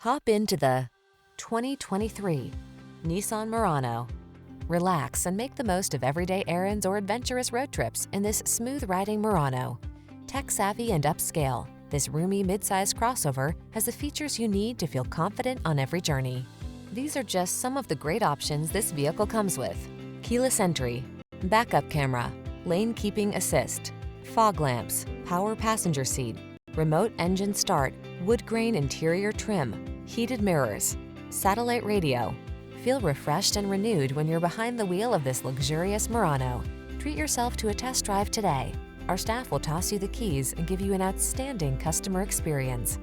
Hop into the 2023 Nissan Murano. Relax and make the most of everyday errands or adventurous road trips in this smooth-riding Murano. Tech-savvy and upscale, this roomy midsize crossover has the features you need to feel confident on every journey. These are just some of the great options this vehicle comes with: keyless entry, backup camera, lane keeping assist, fog lamps, power passenger seat, remote engine start, wood grain interior trim, heated mirrors, satellite radio. Feel refreshed and renewed when you're behind the wheel of this luxurious Murano. Treat yourself to a test drive today. Our staff will toss you the keys and give you an outstanding customer experience.